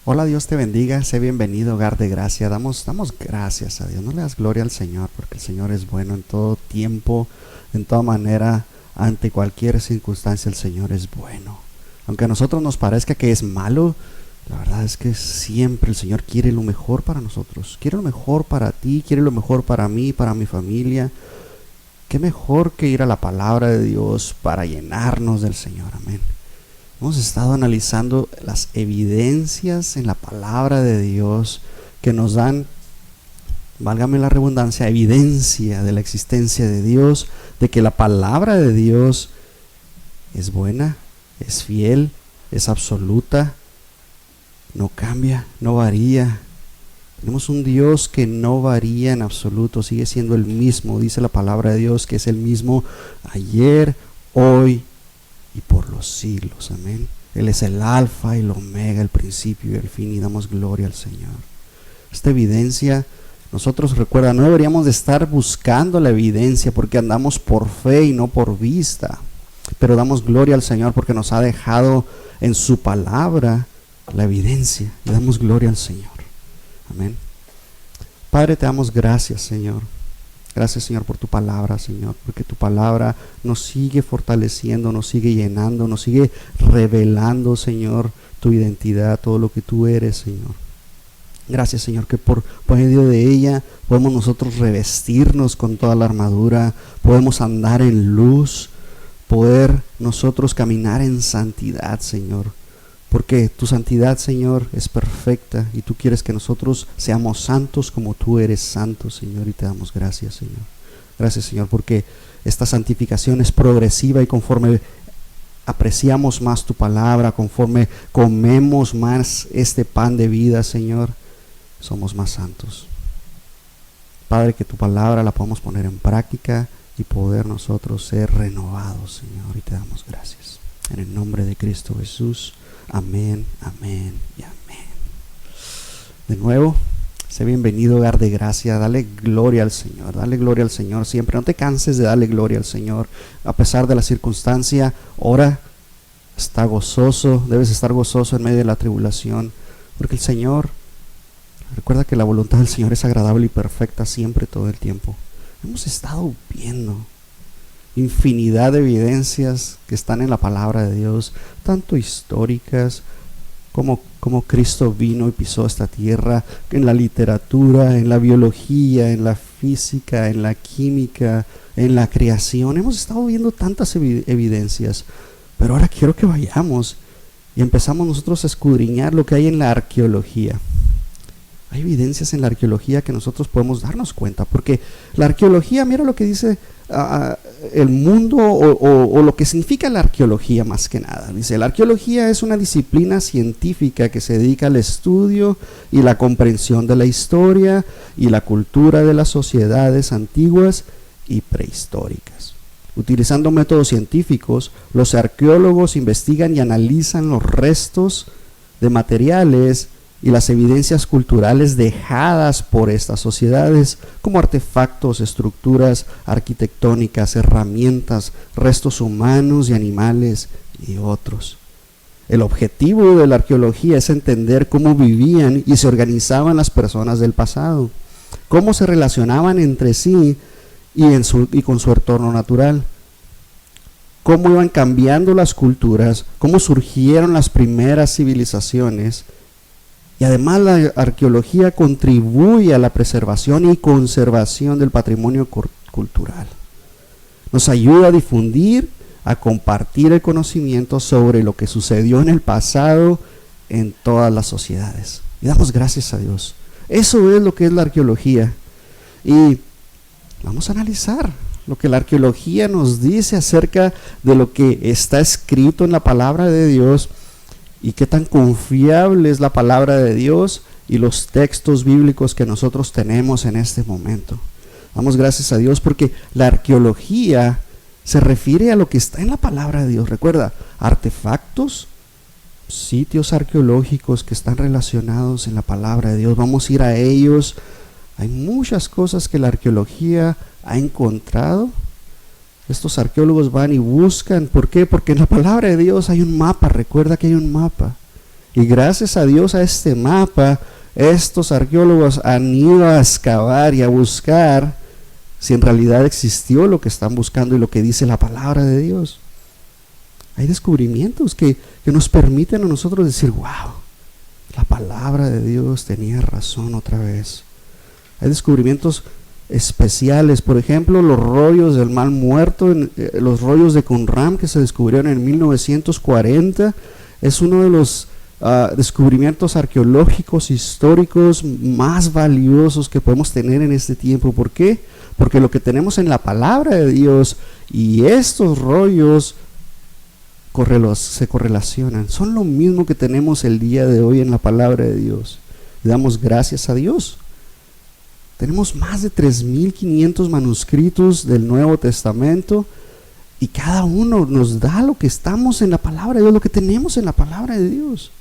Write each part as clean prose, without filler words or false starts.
Hola, Dios te bendiga, sé bienvenido, hogar de gracia. Damos gracias a Dios, no le das gloria al Señor, porque el Señor es bueno en todo tiempo, en toda manera, ante cualquier circunstancia el Señor es bueno. Aunque a nosotros nos parezca que es malo, la verdad es que siempre el Señor quiere lo mejor para nosotros. Quiere lo mejor para ti, quiere lo mejor para mí, para mi familia. Qué mejor que ir a la palabra de Dios para llenarnos del Señor, amén. Hemos estado analizando las evidencias en la palabra de Dios que nos dan, válgame la redundancia, evidencia de la existencia de Dios, de que la palabra de Dios es buena, es fiel, es absoluta, no cambia, no varía. Tenemos un Dios que no varía en absoluto, sigue siendo el mismo. Dice la palabra de Dios que es el mismo ayer, hoy y por los siglos, amén. Él es el alfa y el omega, el principio y el fin, y damos gloria al Señor. Esta evidencia, nosotros, recuerda, no deberíamos de estar buscando la evidencia porque andamos por fe y no por vista, pero damos gloria al Señor porque nos ha dejado en su palabra la evidencia, y damos gloria al Señor, amén. Padre, te damos gracias, Señor. Gracias, Señor, por tu palabra, Señor, porque tu palabra nos sigue fortaleciendo, nos sigue llenando, nos sigue revelando, Señor, tu identidad, todo lo que tú eres, Señor. Gracias, Señor, que por medio de ella podemos nosotros revestirnos con toda la armadura, podemos andar en luz, poder nosotros caminar en santidad, Señor. Porque tu santidad, Señor, es perfecta y tú quieres que nosotros seamos santos como tú eres santo, Señor, y te damos gracias, Señor. Gracias, Señor, porque esta santificación es progresiva y conforme apreciamos más tu palabra, conforme comemos más este pan de vida, Señor, somos más santos. Padre, que tu palabra la podamos poner en práctica y poder nosotros ser renovados, Señor, y te damos gracias. En el nombre de Cristo Jesús. Amén, amén y amén. De nuevo, sé bienvenido, hogar de gracia. Dale gloria al Señor, dale gloria al Señor siempre. No te canses de darle gloria al Señor. A pesar de la circunstancia, ora, está gozoso, debes estar gozoso en medio de la tribulación. Porque el Señor, recuerda que la voluntad del Señor es agradable y perfecta siempre, todo el tiempo. Hemos estado viendo infinidad de evidencias que están en la palabra de Dios, tanto históricas como Cristo vino y pisó esta tierra, en la literatura, en la biología, en la física, en la química, en la creación. Hemos estado viendo tantas evidencias, pero ahora quiero que vayamos y empezamos nosotros a escudriñar lo que hay en la arqueología. Hay evidencias en la arqueología que nosotros podemos darnos cuenta, porque la arqueología, mira lo que dice el mundo o lo que significa la arqueología más que nada. Dice, la arqueología es una disciplina científica que se dedica al estudio y la comprensión de la historia y la cultura de las sociedades antiguas y prehistóricas. Utilizando métodos científicos, los arqueólogos investigan y analizan los restos de materiales y las evidencias culturales dejadas por estas sociedades, como artefactos, estructuras arquitectónicas, herramientas, restos humanos y animales y otros. El objetivo de la arqueología es entender cómo vivían y se organizaban las personas del pasado, cómo se relacionaban entre sí y con su entorno natural, cómo iban cambiando las culturas, cómo surgieron las primeras civilizaciones. Y además la arqueología contribuye a la preservación y conservación del patrimonio cultural. Nos ayuda a difundir, a compartir el conocimiento sobre lo que sucedió en el pasado en todas las sociedades. Y damos gracias a Dios. Eso es lo que es la arqueología. Y vamos a analizar lo que la arqueología nos dice acerca de lo que está escrito en la palabra de Dios. Y qué tan confiable es la palabra de Dios y los textos bíblicos que nosotros tenemos en este momento. Damos gracias a Dios porque la arqueología se refiere a lo que está en la palabra de Dios. Recuerda, artefactos, sitios arqueológicos que están relacionados en la palabra de Dios. Vamos a ir a ellos. Hay muchas cosas que la arqueología ha encontrado. Estos arqueólogos van y buscan. ¿Por qué? Porque en la palabra de Dios hay un mapa. Recuerda que hay un mapa. Y gracias a Dios, a este mapa, estos arqueólogos han ido a excavar y a buscar si en realidad existió lo que están buscando y lo que dice la palabra de Dios. Hay descubrimientos que nos permiten a nosotros decir, wow, la palabra de Dios tenía razón otra vez. Hay descubrimientos especiales, por ejemplo, los rollos del Mar Muerto, los rollos de Qumran que se descubrieron en 1940, es uno de los descubrimientos arqueológicos históricos más valiosos que podemos tener en este tiempo. ¿Por qué? Porque lo que tenemos en la palabra de Dios y estos rollos se correlacionan, son lo mismo que tenemos el día de hoy en la palabra de Dios. Le damos gracias a Dios. Tenemos más de 3.500 manuscritos del Nuevo Testamento y cada uno nos da lo que estamos en la palabra de Dios, lo que tenemos en la palabra de Dios.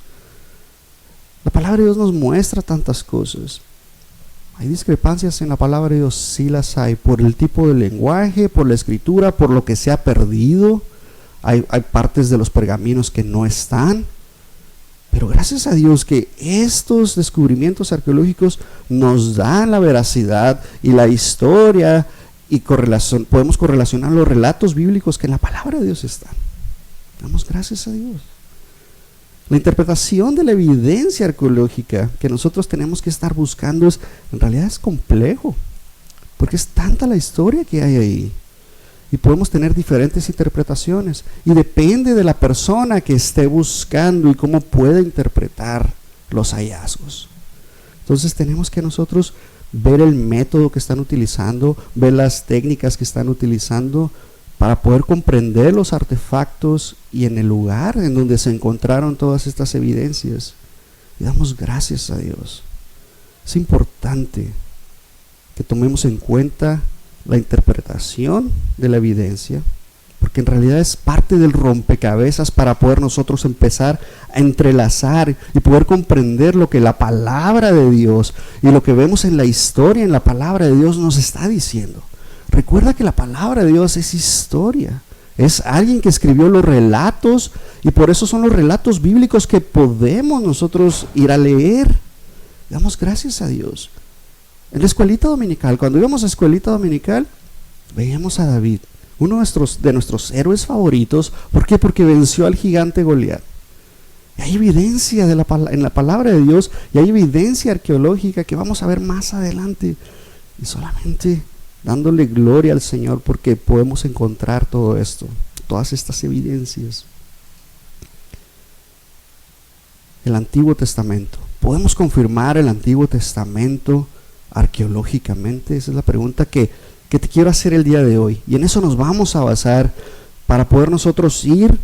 La palabra de Dios nos muestra tantas cosas. Hay discrepancias en la palabra de Dios, sí las hay, por el tipo de lenguaje, por la escritura, por lo que se ha perdido. Hay partes de los pergaminos que no están. Pero gracias a Dios que estos descubrimientos arqueológicos nos dan la veracidad y la historia y podemos correlacionar los relatos bíblicos que en la palabra de Dios están. Damos gracias a Dios. La interpretación de la evidencia arqueológica que nosotros tenemos que estar buscando en realidad es complejo, porque es tanta la historia que hay ahí. Y podemos tener diferentes interpretaciones. Y depende de la persona que esté buscando y cómo puede interpretar los hallazgos. Entonces tenemos que nosotros ver el método que están utilizando, ver las técnicas que están utilizando para poder comprender los artefactos y en el lugar en donde se encontraron todas estas evidencias. Y damos gracias a Dios. Es importante que tomemos en cuenta la interpretación de la evidencia, porque en realidad es parte del rompecabezas para poder nosotros empezar a entrelazar y poder comprender lo que la palabra de Dios y lo que vemos en la historia, en la palabra de Dios nos está diciendo. Recuerda que la palabra de Dios es historia, es alguien que escribió los relatos y por eso son los relatos bíblicos que podemos nosotros ir a leer. Damos gracias a Dios. En la escuelita dominical, cuando íbamos a escuelita dominical, veíamos a David, uno de nuestros héroes favoritos. ¿Por qué? Porque venció al gigante Goliat. Y hay evidencia en la palabra de Dios y hay evidencia arqueológica que vamos a ver más adelante. Y solamente dándole gloria al Señor porque podemos encontrar todo esto, todas estas evidencias. El Antiguo Testamento. ¿Podemos confirmar el Antiguo Testamento arqueológicamente? Esa es la pregunta que te quiero hacer el día de hoy, y en eso nos vamos a basar para poder nosotros ir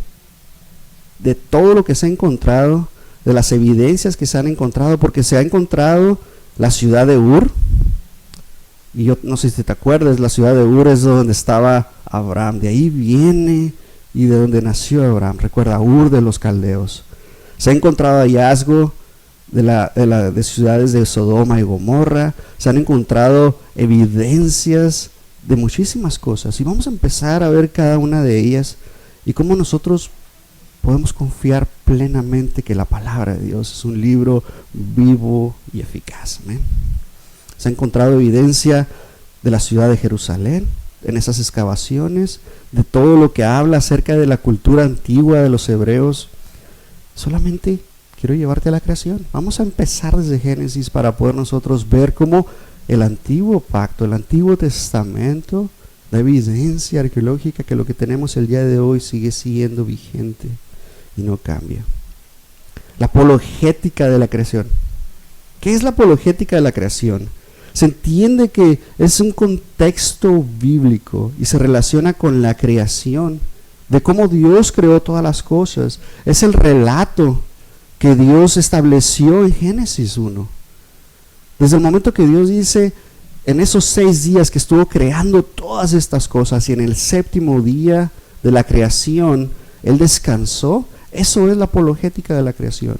de todo lo que se ha encontrado, de las evidencias que se han encontrado, porque se ha encontrado la ciudad de Ur, y yo no sé si te acuerdas, la ciudad de Ur es donde estaba Abraham, de ahí viene y de donde nació Abraham. Recuerda, Ur de los caldeos. Se ha encontrado hallazgo de ciudades de Sodoma y Gomorra, se han encontrado evidencias de muchísimas cosas, y vamos a empezar a ver cada una de ellas y cómo nosotros podemos confiar plenamente que la palabra de Dios es un libro vivo y eficaz. ¿Amén? Se ha encontrado evidencia de la ciudad de Jerusalén en esas excavaciones, de todo lo que habla acerca de la cultura antigua de los hebreos. Solamente quiero llevarte a la creación. Vamos a empezar desde Génesis para poder nosotros ver cómo el antiguo pacto, el Antiguo Testamento, la evidencia arqueológica que lo que tenemos el día de hoy sigue siendo vigente y no cambia. La apologética de la creación. ¿Qué es la apologética de la creación? Se entiende que es un contexto bíblico y se relaciona con la creación, de cómo Dios creó todas las cosas. Es el relato que Dios estableció en Génesis 1. Desde el momento que Dios dice, en esos 6 días que estuvo creando todas estas cosas, y en el 7º día de la creación, Él descansó. Eso es la apologética de la creación.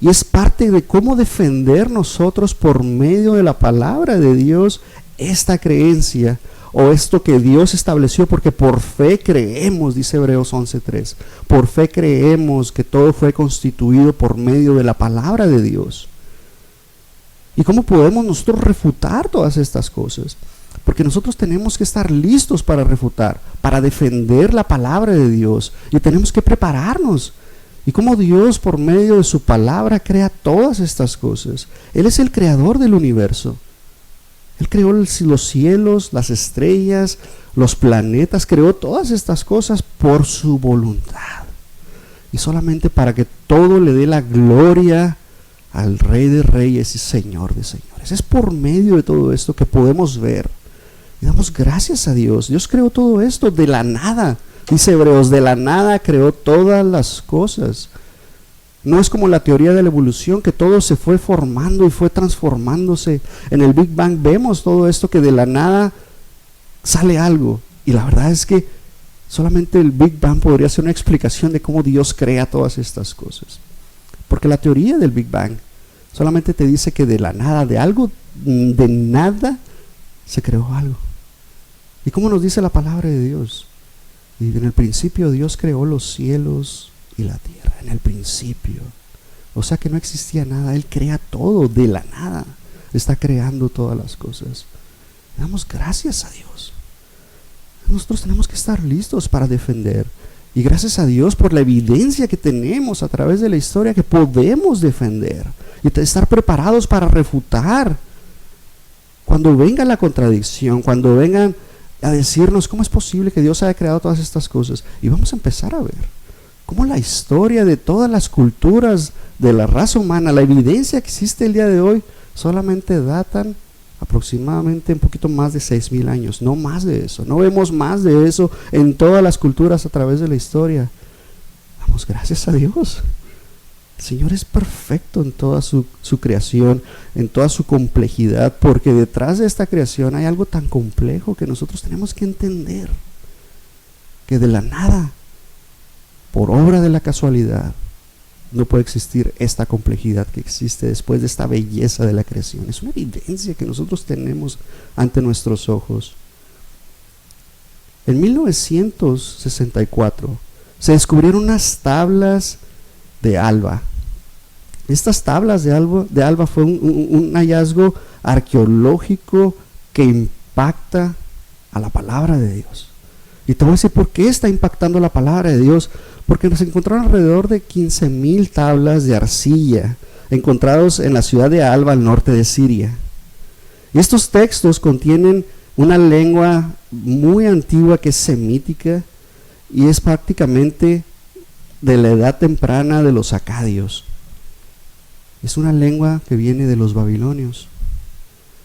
Y es parte de cómo defender nosotros por medio de la palabra de Dios esta creencia, o esto que Dios estableció, porque por fe creemos, dice Hebreos 11:3, por fe creemos que todo fue constituido por medio de la palabra de Dios. ¿Y cómo podemos nosotros refutar todas estas cosas? Porque nosotros tenemos que estar listos para refutar, para defender la palabra de Dios, y tenemos que prepararnos. Y cómo Dios por medio de su palabra crea todas estas cosas. Él es el creador del universo. Él creó los cielos, las estrellas, los planetas, creó todas estas cosas por su voluntad. Y solamente para que todo le dé la gloria al Rey de Reyes y Señor de Señores. Es por medio de todo esto que podemos ver. Y damos gracias a Dios. Dios creó todo esto de la nada. Dice Hebreos, de la nada creó todas las cosas. No es como la teoría de la evolución, que todo se fue formando y fue transformándose. En el Big Bang vemos todo esto, que de la nada sale algo. Y la verdad es que solamente el Big Bang podría ser una explicación de cómo Dios crea todas estas cosas. Porque la teoría del Big Bang solamente te dice que de la nada, de algo, de nada, se creó algo. ¿Y cómo nos dice la palabra de Dios? Y en el principio Dios creó los cielos y la tierra, en el principio. O sea que no existía nada, Él crea todo de la nada. Está creando todas las cosas. Damos gracias a Dios. Nosotros tenemos que estar listos para defender. Y gracias a Dios por la evidencia que tenemos a través de la historia, que podemos defender. Y estar preparados para refutar. Cuando venga la contradicción, cuando vengan a decirnos cómo es posible que Dios haya creado todas estas cosas. Y vamos a empezar a ver cómo la historia de todas las culturas de la raza humana, la evidencia que existe el día de hoy, solamente datan aproximadamente un poquito más de 6,000 años, no más de eso. No vemos más de eso en todas las culturas a través de la historia. Damos gracias a Dios. El Señor es perfecto en toda su creación, en toda su complejidad, porque detrás de esta creación hay algo tan complejo que nosotros tenemos que entender, que de la nada, por obra de la casualidad, no puede existir esta complejidad que existe después de esta belleza de la creación. Es una evidencia que nosotros tenemos ante nuestros ojos. En 1964 se descubrieron unas tablas de Alba. Estas tablas de Alba fue un hallazgo arqueológico que impacta a la palabra de Dios. Y te voy a decir por qué está impactando la palabra de Dios. Porque nos encontraron alrededor de 15,000 tablas de arcilla encontrados en la ciudad de Alba, al norte de Siria. Y estos textos contienen una lengua muy antigua que es semítica y es prácticamente de la edad temprana de los acadios. Es una lengua que viene de los babilonios.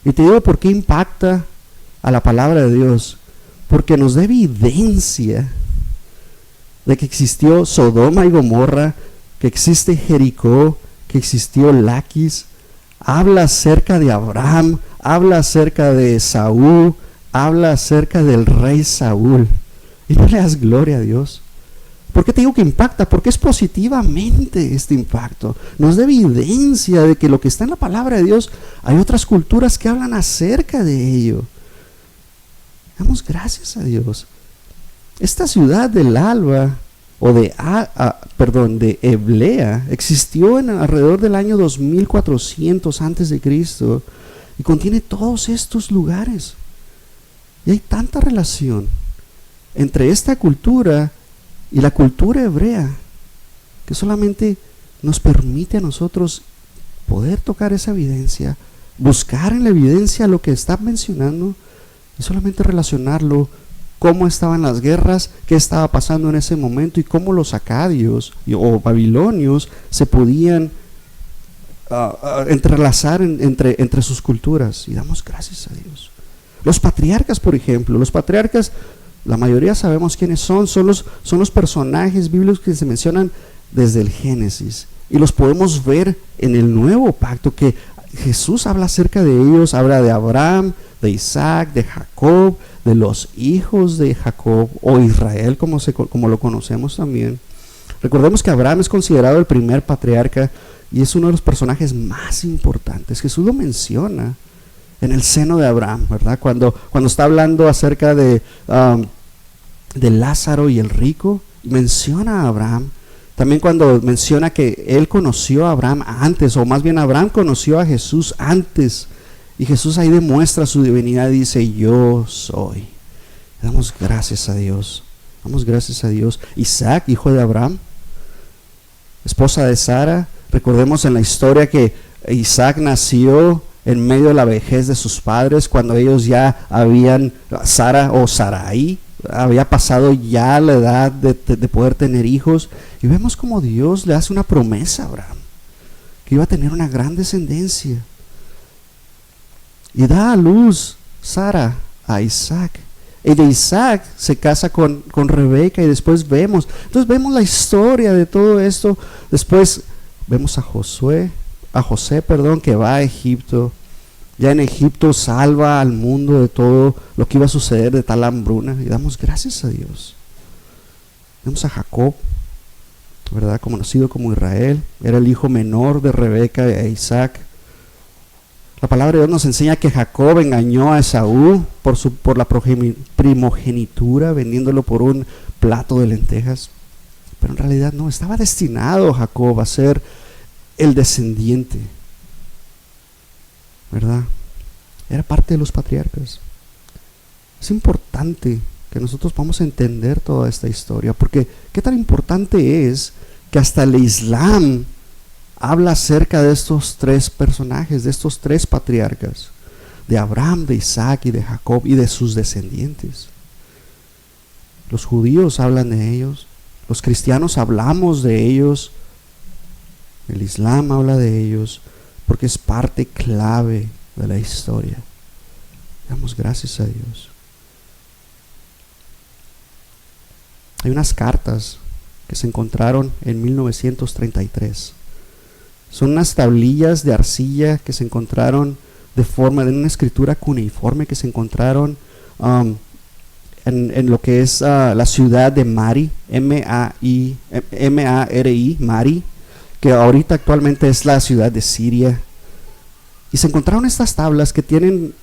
Y te digo por qué impacta a la palabra de Dios. Porque nos da evidencia de que existió Sodoma y Gomorra, que existe Jericó, que existió Laquis. Habla acerca de Abraham, habla acerca de Saúl, habla acerca del rey Saúl. Y no le das gloria a Dios. ¿Por qué te digo que impacta? Porque es positivamente este impacto. Nos da evidencia de que lo que está en la palabra de Dios, hay otras culturas que hablan acerca de ello. Damos gracias a Dios. Esta ciudad del Alba, o de Eblea, existió alrededor del año 2400 antes de Cristo y contiene todos estos lugares. Y hay tanta relación entre esta cultura y la cultura hebrea que solamente nos permite a nosotros poder tocar esa evidencia, buscar en la evidencia lo que está mencionando y solamente relacionarlo, cómo estaban las guerras, qué estaba pasando en ese momento y cómo los acadios o babilonios se podían entrelazar entre sus culturas. Y damos gracias a Dios. Los patriarcas, por ejemplo, la mayoría sabemos quiénes son los personajes bíblicos que se mencionan desde el Génesis. Y los podemos ver en el Nuevo Pacto, que Jesús habla acerca de ellos, habla de Abraham, de Isaac, de Jacob, de los hijos de Jacob, o Israel como lo conocemos también. Recordemos que Abraham es considerado el primer patriarca y es uno de los personajes más importantes. Jesús lo menciona en el seno de Abraham, ¿verdad? Cuando está hablando acerca de Lázaro y el rico, menciona a Abraham. También cuando menciona que él conoció a Abraham antes, o más bien Abraham conoció a Jesús antes, y Jesús ahí demuestra su divinidad y dice, yo soy. Damos gracias a Dios, damos gracias a Dios. Isaac, hijo de Abraham, esposa de Sara. Recordemos en la historia que Isaac nació en medio de la vejez de sus padres, cuando ellos ya habían, Sara o Sarai, había pasado ya la edad de poder tener hijos. Y vemos como Dios le hace una promesa a Abraham, que iba a tener una gran descendencia. Y da a luz Sara a Isaac. Y de Isaac se casa con Rebeca, y después vemos la historia de todo esto. Después vemos a José, que va a Egipto. Ya en Egipto salva al mundo de todo lo que iba a suceder, de tal hambruna, y damos gracias a Dios. Vemos a Jacob, ¿verdad? Conocido como Israel, era el hijo menor de Rebeca e Isaac. La palabra de Dios nos enseña que Jacob engañó a Esaú por la primogenitura, vendiéndolo por un plato de lentejas. Pero en realidad no, estaba destinado Jacob a ser el descendiente, ¿verdad? Era parte de los patriarcas. Es importante que nosotros podamos entender toda esta historia, porque qué tan importante es que hasta el Islam habla acerca de estos tres personajes, de estos tres patriarcas, de Abraham, de Isaac y de Jacob, y de sus descendientes. Los judíos hablan de ellos, los cristianos hablamos de ellos, el Islam habla de ellos, porque es parte clave de la historia. Damos gracias a Dios. Hay unas cartas que se encontraron en 1933. Son unas tablillas de arcilla que se encontraron de una escritura cuneiforme que se encontraron en lo que es la ciudad de Mari, M-A-R-I, Mari, que ahorita actualmente es la ciudad de Siria. Y se encontraron estas tablas que tienen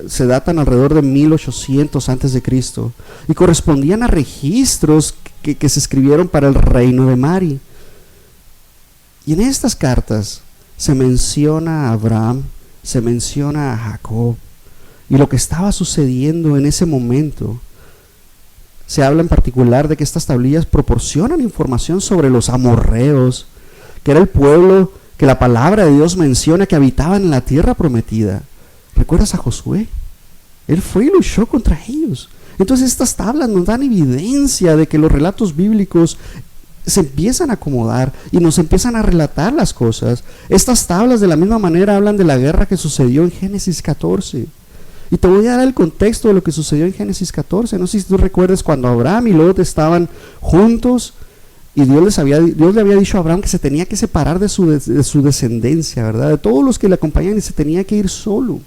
se datan alrededor de 1800 antes de Cristo, y correspondían a registros que se escribieron para el reino de Mari. Y en estas cartas se menciona a Abraham, se menciona a Jacob, y lo que estaba sucediendo en ese momento. Se habla en particular de que estas tablillas proporcionan información sobre los amorreos, que era el pueblo que la palabra de Dios menciona que habitaban en la tierra prometida. ¿Recuerdas a Josué? Él fue y luchó contra ellos. Entonces estas tablas nos dan evidencia de que los relatos bíblicos se empiezan a acomodar y nos empiezan a relatar las cosas. Estas tablas de la misma manera hablan de la guerra que sucedió en Génesis 14. Y te voy a dar el contexto de lo que sucedió en Génesis 14. No sé si tú recuerdas cuando Abraham y Lot estaban juntos, y Dios le había dicho a Abraham que se tenía que separar de su descendencia, ¿verdad? De todos los que le acompañaban, y se tenía que ir solo.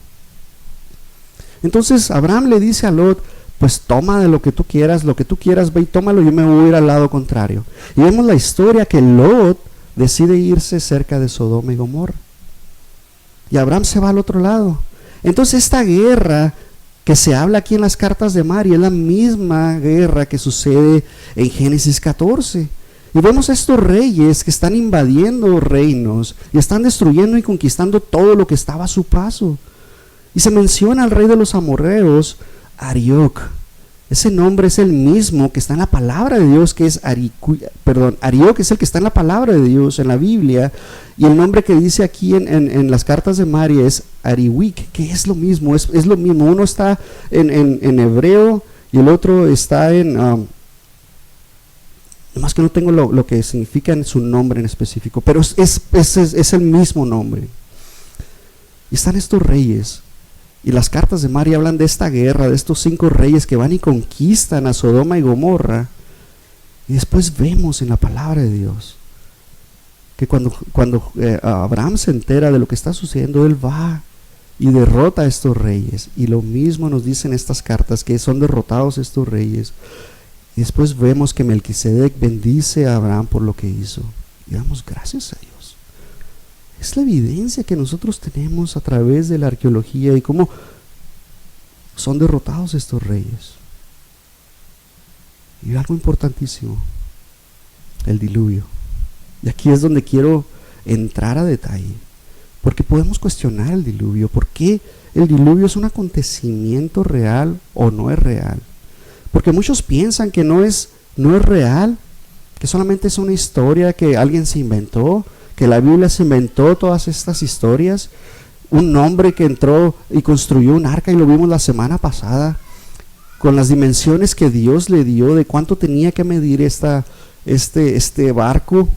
Entonces Abraham le dice a Lot, pues toma de lo que tú quieras, ve y tómalo, yo me voy a ir al lado contrario. Y vemos la historia que Lot decide irse cerca de Sodoma y Gomorra, y Abraham se va al otro lado. Entonces esta guerra que se habla aquí en las cartas de Mari es la misma guerra que sucede en Génesis 14. Y vemos a estos reyes que están invadiendo reinos y están destruyendo y conquistando todo lo que estaba a su paso. Y se menciona al rey de los amorreos, Arioc. Ese nombre es el mismo que está en la palabra de Dios, que es Arioc es el que está en la palabra de Dios, en la Biblia. Y el nombre que dice aquí en las cartas de Mari es Ariwik, que es lo mismo, es lo mismo. Uno está en hebreo y el otro está más que no tengo lo que significa en su nombre en específico, pero es el mismo nombre. Y están estos reyes, y las cartas de Mari hablan de esta guerra, de estos 5 reyes que van y conquistan a Sodoma y Gomorra. Y después vemos en la palabra de Dios que cuando Abraham se entera de lo que está sucediendo, él va y derrota a estos reyes. Y lo mismo nos dicen estas cartas, que son derrotados estos reyes. Y después vemos que Melquisedec bendice a Abraham por lo que hizo. Y damos gracias a Dios. Es la evidencia que nosotros tenemos a través de la arqueología y cómo son derrotados estos reyes. Y algo importantísimo, el diluvio. Y aquí es donde quiero entrar a detalle, porque podemos cuestionar el diluvio. ¿Por qué el diluvio es un acontecimiento real o no es real? Porque muchos piensan que no es real, que solamente es una historia que alguien se inventó, que la Biblia se inventó todas estas historias. Un hombre que entró y construyó un arca, y lo vimos la semana pasada, con las dimensiones que Dios le dio de cuánto tenía que medir este barco,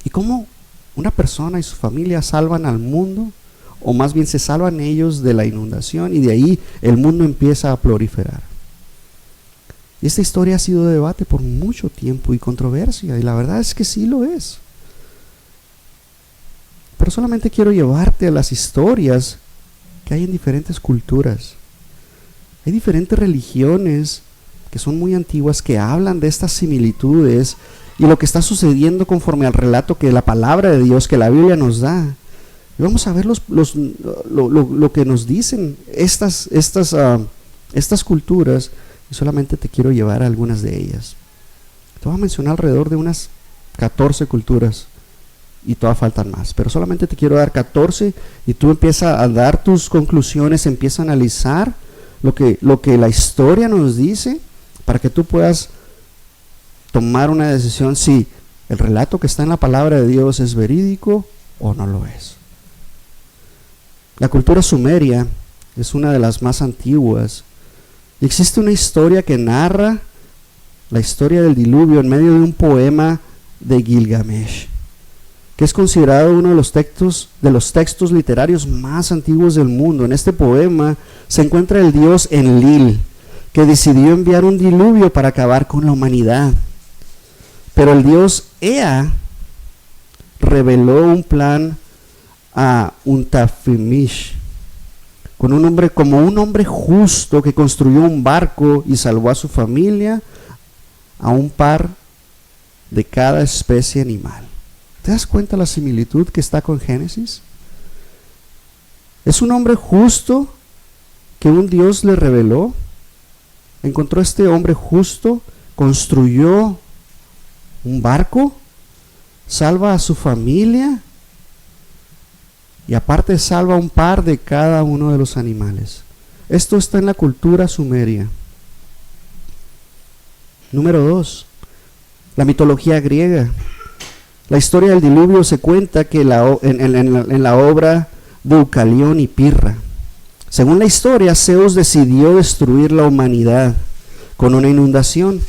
y cómo una persona y su familia salvan al mundo, o más bien se salvan ellos de la inundación, y de ahí el mundo empieza a proliferar. Y esta historia ha sido debate por mucho tiempo y controversia, y la verdad es que sí lo es. Pero solamente quiero llevarte a las historias que hay en diferentes culturas. Hay diferentes religiones que son muy antiguas que hablan de estas similitudes y lo que está sucediendo conforme al relato que la palabra de Dios, que la Biblia nos da. Y vamos a ver lo que nos dicen estas culturas, y solamente te quiero llevar a algunas de ellas. Te voy a mencionar alrededor de unas 14 culturas, y todavía faltan más, pero solamente te quiero dar 14, y tú empiezas a dar tus conclusiones, empieza a analizar lo que la historia nos dice, para que tú puedas tomar una decisión si el relato que está en la palabra de Dios es verídico o no lo es. La cultura sumeria es una de las más antiguas, y existe una historia que narra la historia del diluvio en medio de un poema de Gilgamesh, que es considerado uno de los textos literarios más antiguos del mundo. En este poema se encuentra el dios Enlil, que decidió enviar un diluvio para acabar con la humanidad. Pero el dios Ea reveló un plan a Untafimish, como un hombre justo que construyó un barco y salvó a su familia, a un par de cada especie animal. ¿Te das cuenta la similitud que está con Génesis? Es un hombre justo que un Dios le reveló. Encontró este hombre justo, construyó un barco, salva a su familia y aparte salva un par de cada uno de los animales. Esto está en la cultura sumeria. Número 2, la mitología griega. La historia del diluvio se cuenta que en la obra de Deucalión y Pirra. Según la historia, Zeus decidió destruir la humanidad con una inundación,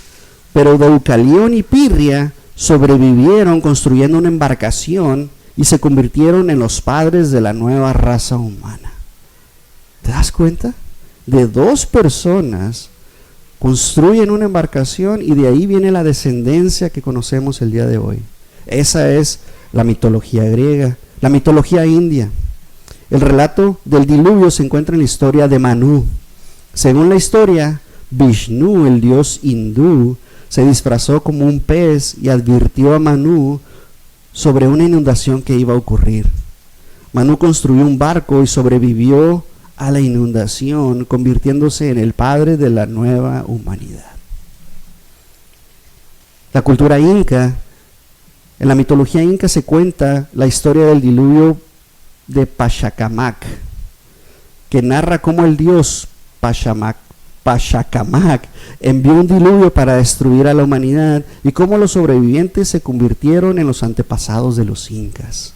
pero Deucalión y Pirria sobrevivieron construyendo una embarcación y se convirtieron en los padres de la nueva raza humana. ¿Te das cuenta? De dos personas construyen una embarcación y de ahí viene la descendencia que conocemos el día de hoy. Esa es la mitología griega. La mitología india. El relato del diluvio se encuentra en la historia de Manu. Según la historia, Vishnu, el dios hindú, se disfrazó como un pez y advirtió a Manu sobre una inundación que iba a ocurrir. Manu construyó un barco y sobrevivió a la inundación, convirtiéndose en el padre de la nueva humanidad. La cultura inca. En la mitología inca se cuenta la historia del diluvio de Pachacamac, que narra cómo el dios Pachacamac envió un diluvio para destruir a la humanidad y cómo los sobrevivientes se convirtieron en los antepasados de los incas.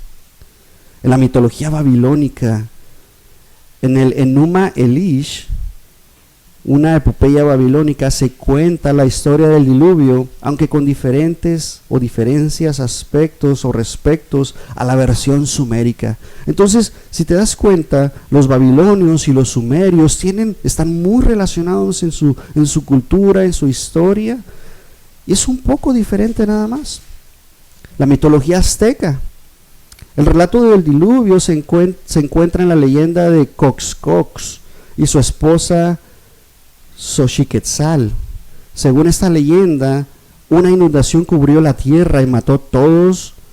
En la mitología babilónica, en el Enuma Elish, una epopeya babilónica, se cuenta la historia del diluvio, aunque con diferencias, aspectos o respectos a la versión sumérica. Entonces, si te das cuenta, los babilonios y los sumerios están muy relacionados en su cultura, en su historia, y es un poco diferente nada más. La mitología azteca. El relato del diluvio se encuentra en la leyenda de Coxcox y su esposa Xochiquetzal. Según esta leyenda, una inundación cubrió la tierra y mató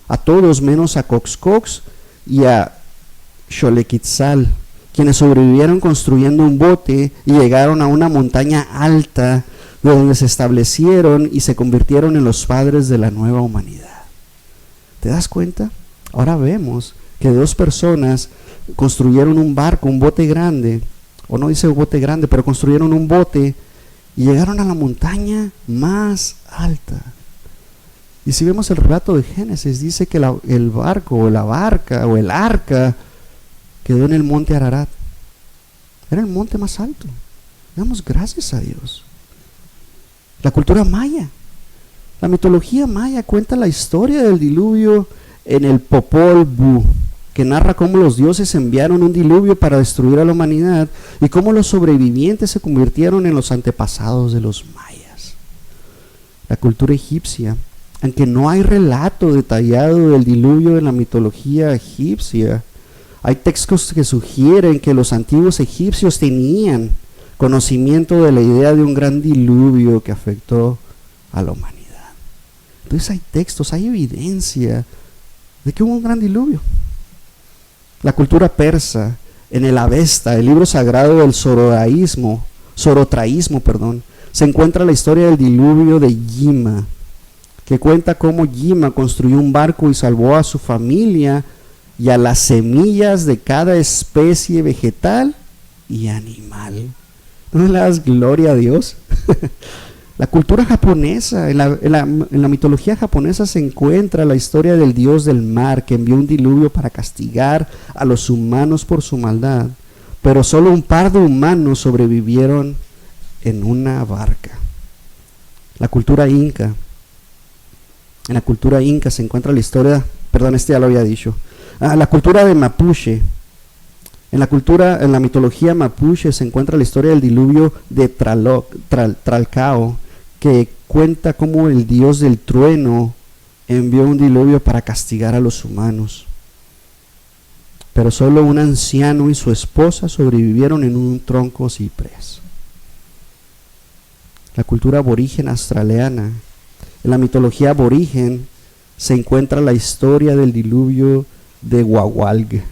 a todos menos a Coxcox, y a Xolequitzal, quienes sobrevivieron construyendo un bote y llegaron a una montaña alta de donde se establecieron y se convirtieron en los padres de la nueva humanidad. ¿Te das cuenta? Ahora vemos que dos personas construyeron un barco, un bote grande, o no dice bote grande, pero construyeron un bote y llegaron a la montaña más alta. Y si vemos el relato de Génesis, dice que el barco o la barca o el arca quedó en el monte Ararat. Era el monte más alto. Damos gracias a Dios. La cultura maya, la mitología maya cuenta la historia del diluvio en el Popol Vuh, que narra cómo los dioses enviaron un diluvio para destruir a la humanidad y cómo los sobrevivientes se convirtieron en los antepasados de los mayas. La cultura egipcia, aunque no hay relato detallado del diluvio en la mitología egipcia, hay textos que sugieren que los antiguos egipcios tenían conocimiento de la idea de un gran diluvio que afectó a la humanidad. Entonces hay textos, hay evidencia de que hubo un gran diluvio. La cultura persa, en el Avesta, el libro sagrado del zoroastraísmo, se encuentra la historia del diluvio de Yima, que cuenta cómo Yima construyó un barco y salvó a su familia y a las semillas de cada especie vegetal y animal. ¿No le das gloria a Dios? La cultura japonesa, en la mitología japonesa se encuentra la historia del dios del mar que envió un diluvio para castigar a los humanos por su maldad, pero solo un par de humanos sobrevivieron en una barca. La cultura inca, en la cultura inca se encuentra la historia, ya lo había dicho, la cultura de Mapuche. En la mitología mapuche se encuentra la historia del diluvio de Tralcao, que cuenta cómo el dios del trueno envió un diluvio para castigar a los humanos. Pero solo un anciano y su esposa sobrevivieron en un tronco ciprés. La cultura aborigen australiana. En la mitología aborigen se encuentra la historia del diluvio de Wawalg,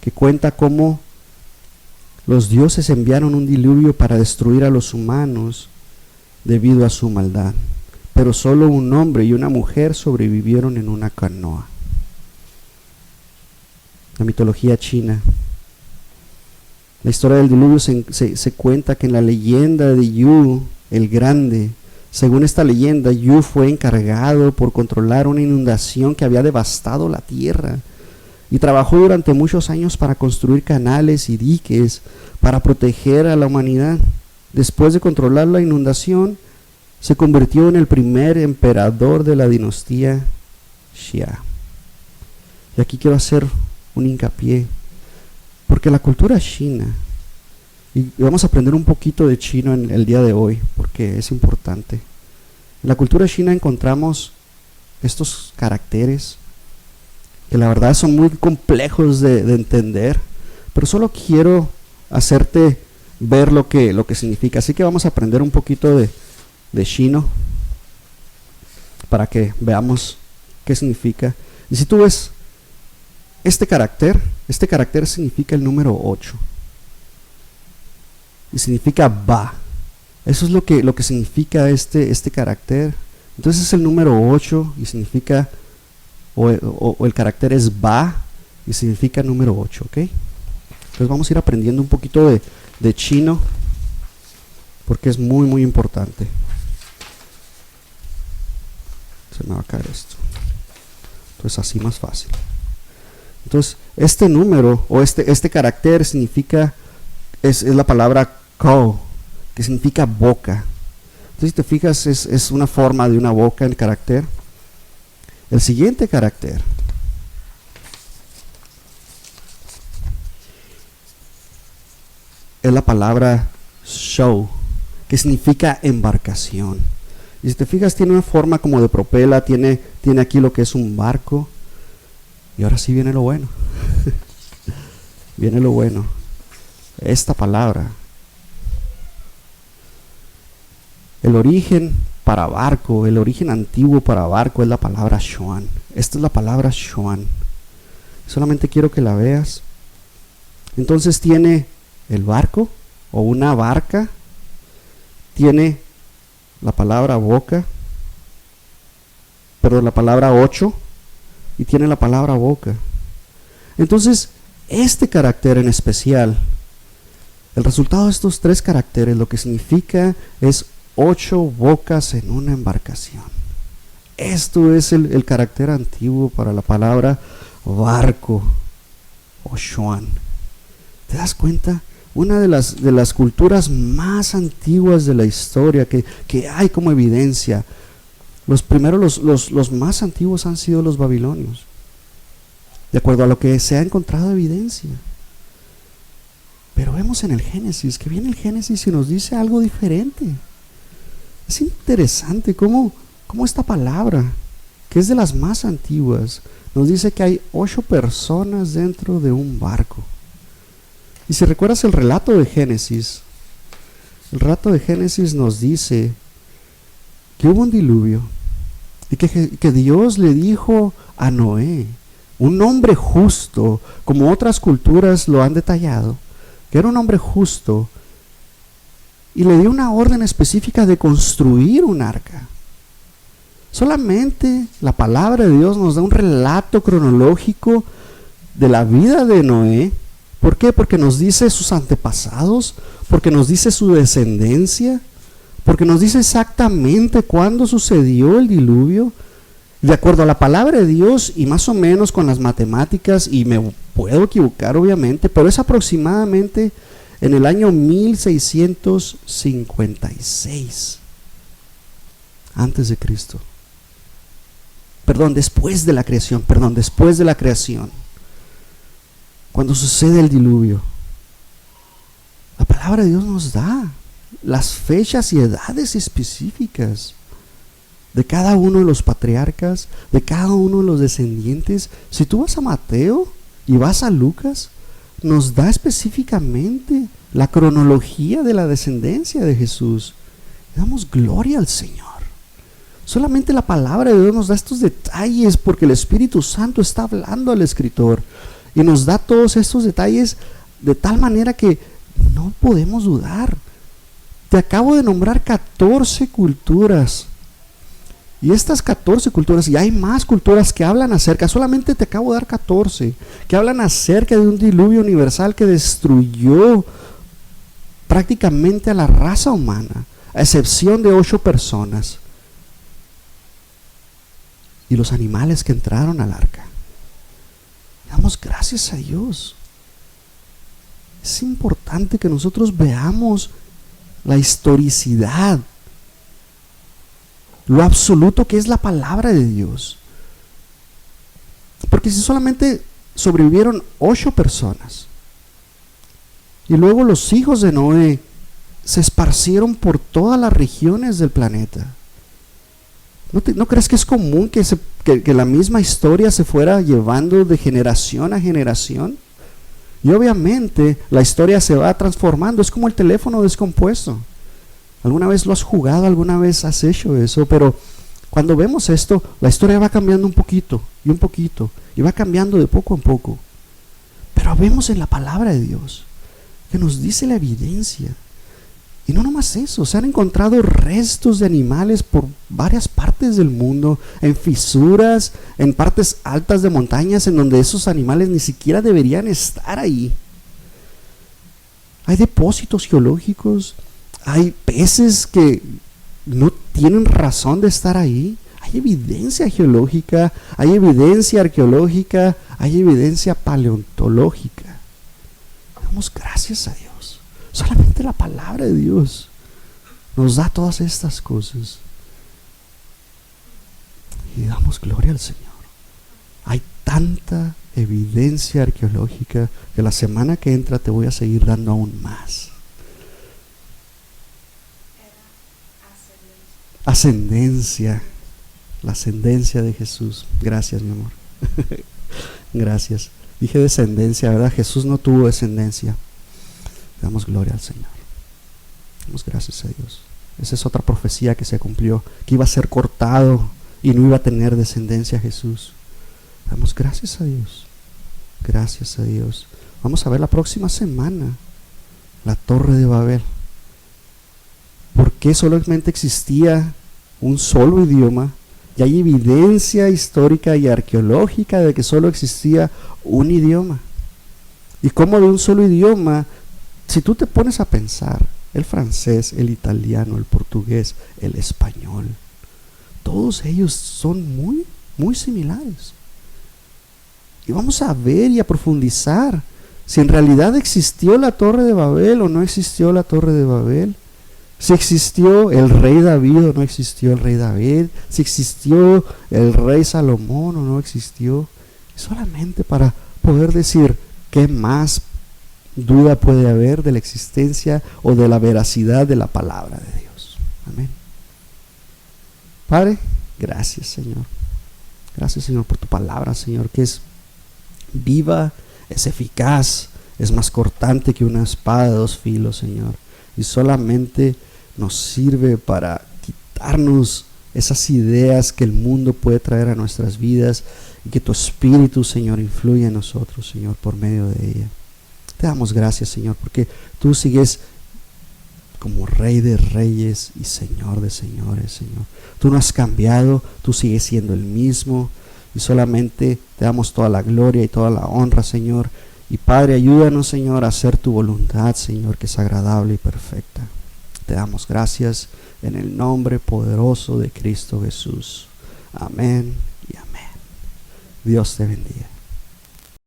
que cuenta cómo los dioses enviaron un diluvio para destruir a los humanos debido a su maldad, pero solo un hombre y una mujer sobrevivieron en una canoa. La mitología china. La historia del diluvio se cuenta que en la leyenda de Yu el Grande, según esta leyenda, Yu fue encargado por controlar una inundación que había devastado la tierra y trabajó durante muchos años para construir canales y diques para proteger a la humanidad. Después de controlar la inundación, se convirtió en el primer emperador de la dinastía Xia. Y aquí quiero hacer un hincapié, porque la cultura china, y vamos a aprender un poquito de chino en el día de hoy, porque es importante. En la cultura china encontramos estos caracteres que la verdad son muy complejos de entender, pero solo quiero hacerte ver lo que significa. Así que vamos a aprender un poquito de chino para que veamos qué significa. Y si tú ves este carácter significa el número 8 y significa ba. Eso es lo que significa este carácter. Entonces es el número 8 y significa, o el carácter es ba y significa número 8, ¿ok? Entonces vamos a ir aprendiendo un poquito de chino, porque es muy muy importante. Se me va a caer esto. Entonces así más fácil. Entonces este número o este carácter significa, es la palabra kou, que significa boca. Entonces si te fijas es una forma de una boca el carácter. El siguiente carácter es la palabra shou, que significa embarcación. Y si te fijas tiene una forma como de propela, tiene aquí lo que es un barco. Y ahora sí viene lo bueno. Viene lo bueno. Esta palabra, el origen para barco, el origen antiguo para barco es la palabra xuan. Esta es la palabra xuan. Solamente quiero que la veas. Entonces tiene el barco o una barca, tiene la palabra boca, perdón, la palabra 8, y tiene la palabra boca. Entonces, este carácter en especial, el resultado de estos 3 caracteres, lo que significa es 8 bocas en una embarcación. Esto es el carácter antiguo para la palabra barco o Shuan. ¿Te das cuenta? Una de las culturas más antiguas de la historia que hay como evidencia. Los primeros, los más antiguos han sido los babilonios, de acuerdo a lo que se ha encontrado evidencia. Pero vemos en el Génesis, que viene el Génesis y nos dice algo diferente. Es interesante cómo esta palabra, que es de las más antiguas, nos dice que hay 8 personas dentro de un barco. Y si recuerdas el relato de Génesis, nos dice que hubo un diluvio y que Dios le dijo a Noé, un hombre justo, como otras culturas lo han detallado, que era un hombre justo, y le dio una orden específica de construir un arca. Solamente la palabra de Dios nos da un relato cronológico de la vida de Noé. ¿Por qué? Porque nos dice sus antepasados, porque nos dice su descendencia, porque nos dice exactamente cuándo sucedió el diluvio, de acuerdo a la palabra de Dios y más o menos con las matemáticas, y me puedo equivocar obviamente, pero es aproximadamente en el año 1656 antes de Cristo. Después de la creación, cuando sucede el diluvio. La palabra de Dios nos da las fechas y edades específicas de cada uno de los patriarcas, de cada uno de los descendientes. Si tú vas a Mateo y vas a Lucas, nos da específicamente la cronología de la descendencia de Jesús. Damos gloria al Señor. Solamente la palabra de Dios nos da estos detalles porque el Espíritu Santo está hablando al escritor y nos da todos estos detalles de tal manera que no podemos dudar. Te acabo de nombrar 14 culturas. Y estas 14 culturas, y hay más culturas que hablan acerca, solamente te acabo de dar 14, que hablan acerca de un diluvio universal que destruyó prácticamente a la raza humana, a excepción de 8 personas. Y los animales que entraron al arca. Damos gracias a Dios. Es importante que nosotros veamos la historicidad, lo absoluto que es la palabra de Dios. Porque si solamente sobrevivieron 8 personas y luego los hijos de Noé se esparcieron por todas las regiones del planeta, ¿no crees que es común que la misma historia se fuera llevando de generación a generación? Y obviamente la historia se va transformando. Es como el teléfono descompuesto. ¿Alguna vez lo has jugado? ¿Alguna vez has hecho eso? Pero cuando vemos esto, la historia va cambiando un poquito y va cambiando de poco en poco. Pero vemos en la palabra de Dios que nos dice la evidencia. Y no nomás eso, se han encontrado restos de animales por varias partes del mundo, en fisuras, en partes altas de montañas, en donde esos animales ni siquiera deberían estar ahí. Hay depósitos geológicos, hay peces que no tienen razón de estar ahí. Hay evidencia geológica, hay evidencia arqueológica, hay evidencia paleontológica. Damos gracias a Dios. Solamente la palabra de Dios nos da todas estas cosas. Y damos gloria al Señor. Hay tanta evidencia arqueológica que la semana que entra te voy a seguir dando aún más. Ascendencia. La ascendencia de Jesús. Gracias, mi amor. Gracias. Dije descendencia, ¿verdad? Jesús no tuvo descendencia. Damos gloria al Señor. Damos gracias a Dios. Esa es otra profecía que se cumplió, que iba a ser cortado y no iba a tener descendencia Jesús. Damos gracias a Dios. Gracias a Dios. Vamos a ver la próxima semana la Torre de Babel. ¿Por qué solamente existía un solo idioma? Y hay evidencia histórica y arqueológica de que solo existía un idioma. Y cómo de un solo idioma, si tú te pones a pensar, el francés, el italiano, el portugués, el español, todos ellos son muy, muy similares. Y vamos a ver y a profundizar si en realidad existió la Torre de Babel o no existió la Torre de Babel. Si existió el rey David o no existió el rey David. Si existió el rey Salomón o no existió. Solamente para poder decir qué más duda puede haber de la existencia o de la veracidad de la palabra de Dios. Amén. Padre, gracias, Señor. Gracias, Señor, por tu palabra, Señor, que es viva, es eficaz, es más cortante que una espada de dos filos, Señor. Y solamente nos sirve para quitarnos esas ideas que el mundo puede traer a nuestras vidas y que tu Espíritu, Señor, influya en nosotros, Señor, por medio de ella. Te damos gracias, Señor, porque tú sigues como Rey de Reyes y Señor de Señores, Señor. Tú no has cambiado, tú sigues siendo el mismo y solamente te damos toda la gloria y toda la honra, Señor. Y Padre, ayúdanos, Señor, a hacer tu voluntad, Señor, que es agradable y perfecta. Te damos gracias en el nombre poderoso de Cristo Jesús. Amén y amén. Dios te bendiga.